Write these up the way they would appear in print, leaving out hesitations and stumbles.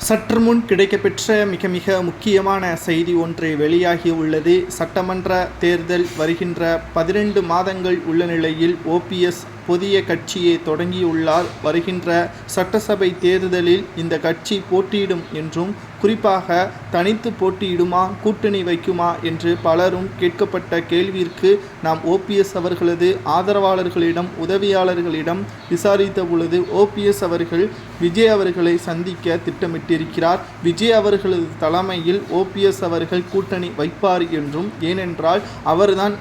சற்று முன் கிடைக்கப்பெற்ற மிக முக்கியமான செய்தி ஒன்று வெளியாகி உள்ளது. சட்டமன்ற தேர்தல் வருகின்ற 12 மாதங்கள் உள்ள நிலையில் ஓபிஎஸ் புதிய கட்சியை தொடங்கியுள்ளார். வருகின்ற சட்டசபை தேர்தலில் இந்த கட்சி போட்டியிடும் என்றும், குறிப்பாக தனித்து போட்டியிடுமா கூட்டணி வைக்குமா என்று பலரும் கேட்கப்பட்ட கேள்விற்கு நாம் ஓபிஎஸ் அவர்களது ஆதரவாளர்களிடம் உதவியாளர்களிடம் விசாரித்த பொழுது ஓபிஎஸ் அவர்கள் விஜய் அவர்களை சந்திக்க திட்டமிட்டிருக்கிறார். விஜய் அவர்களது தலைமையில் ஓபிஎஸ் அவர்கள் கூட்டணி வைப்பார் என்றும், ஏனென்றால் அவர்தான்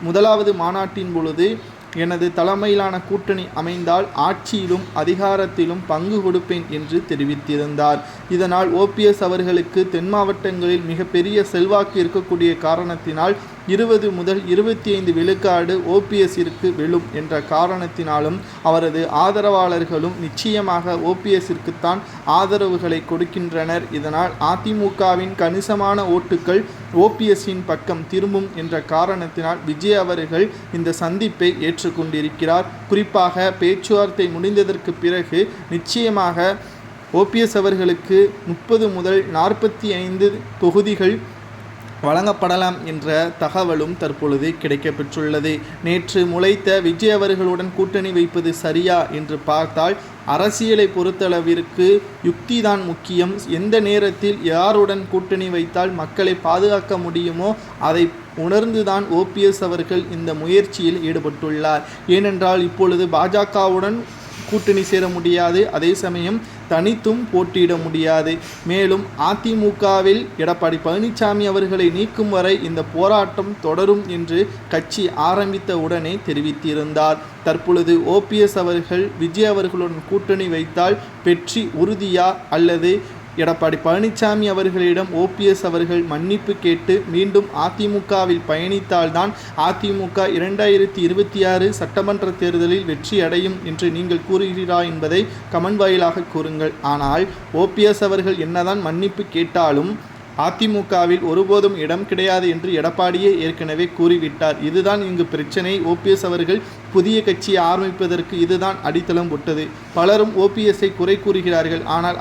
முதலாவது மாநாட்டின் பொழுது எனது தலைமையிலான கூட்டணி அமைந்தால் ஆட்சியிலும் அதிகாரத்திலும் பங்கு கொடுப்பேன் என்று தெரிவித்திருந்தார். இதனால் ஓபிஎஸ் அவர்களுக்கு தென் மாவட்டங்களில் மிகப்பெரிய செல்வாக்கு இருக்கக்கூடிய காரணத்தினால் 20 முதல் 25 விழுக்காடு ஓபிஎஸ்ஸிற்கு விழும் என்ற காரணத்தினாலும் அவரது ஆதரவாளர்களும் நிச்சயமாக ஓபிஎஸ்ஸிற்குத்தான் ஆதரவுகளை கொடுக்கின்றனர். இதனால் அதிமுகவின் கணிசமான ஓட்டுக்கள் ஓபிஎஸ்ஸின் பக்கம் திரும்பும் என்ற காரணத்தினால் விஜய் அவர்கள் இந்த சந்திப்பை ஏற்றுக்கொண்டிருக்கிறார். குறிப்பாக பேச்சுவார்த்தை முடிந்ததற்கு பிறகு நிச்சயமாக ஓபிஎஸ் அவர்களுக்கு 30 முதல் 45 தொகுதிகள் வழங்கப்படலாம் என்ற தகவலும் தற்பொழுது கிடைக்கப்பெற்றுள்ளது. நேற்று முளைத்த விஜய் அவர்களுடன் கூட்டணி வைப்பது சரியா என்று பார்த்தால், அரசியலை பொறுத்தளவிற்கு யுக்திதான் முக்கியம். எந்த நேரத்தில் யாருடன் கூட்டணி வைத்தால் மக்களை பாதுகாக்க முடியுமோ அதை உணர்ந்துதான் ஓபிஎஸ் அவர்கள் இந்த முயற்சியில் ஈடுபட்டுள்ளார். ஏனென்றால் இப்பொழுது பாஜகவுடன் கூட்டணி சேர முடியாது, அதே சமயம் தனித்தும் போட்டியிட முடியாது. மேலும் அதிமுகவில் எடப்பாடி பழனிசாமி அவர்களை நீக்கும் வரை இந்த போராட்டம் தொடரும் என்று கட்சி ஆரம்பித்த உடனே தெரிவித்திருந்தார். தற்பொழுது ஓபிஎஸ் அவர்கள் விஜய் அவர்களுடன் கூட்டணி வைத்தால் வெற்றி உறுதியா, அல்லது எடப்பாடி பழனிசாமி அவர்களிடம் ஓபிஎஸ் அவர்கள் மன்னிப்பு கேட்டு மீண்டும் அதிமுகவில் பயணித்தால்தான் அதிமுக 2026 சட்டமன்ற தேர்தலில் வெற்றி அடையும் என்று நீங்கள் கூறுகிறீரா என்பதை கமெண்ட் வாயிலாக கூறுங்கள். ஆனால் ஓபிஎஸ் அவர்கள் என்னதான் மன்னிப்பு கேட்டாலும் அதிமுகவில் ஒருபோதும் இடம் கிடையாது என்று எடப்பாடியே ஏற்கனவே கூறிவிட்டார். இதுதான் இங்கு பிரச்சனை. ஓபிஎஸ் அவர்கள் புதிய கட்சியை ஆரம்பிப்பதற்கு இதுதான் அடித்தளம் போட்டது. பலரும் ஓபிஎஸ்ஸை குறை கூறுகிறார்கள். ஆனால்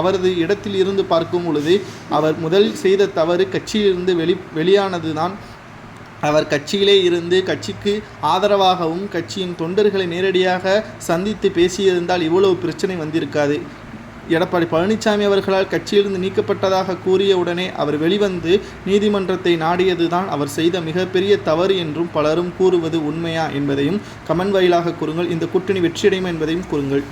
அவரது இடத்தில் இருந்து பார்க்கும் பொழுது அவர் முதல் செய்த தவறு கட்சியிலிருந்து வெளியானது தான். அவர் கட்சியிலே இருந்து கட்சிக்கு ஆதரவாகவும் கட்சியின் தொண்டர்களை நேரடியாக சந்தித்து பேசியிருந்தால் இவ்வளவு பிரச்சனை வந்திருக்காது. எடப்பாடி பழனிசாமி அவர்களால் கட்சியிலிருந்து நீக்கப்பட்டதாக கூறிய உடனே அவர் வெளிவந்து நீதிமன்றத்தை நாடியதுதான் அவர் செய்த மிகப்பெரிய தவறு என்றும் பலரும் கூறுவது உண்மையா என்பதையும் கமெண்ட் வாயிலாக கூறுங்கள். இந்த கூட்டணி வெற்றியடையும் என்பதையும் கூறுங்கள்.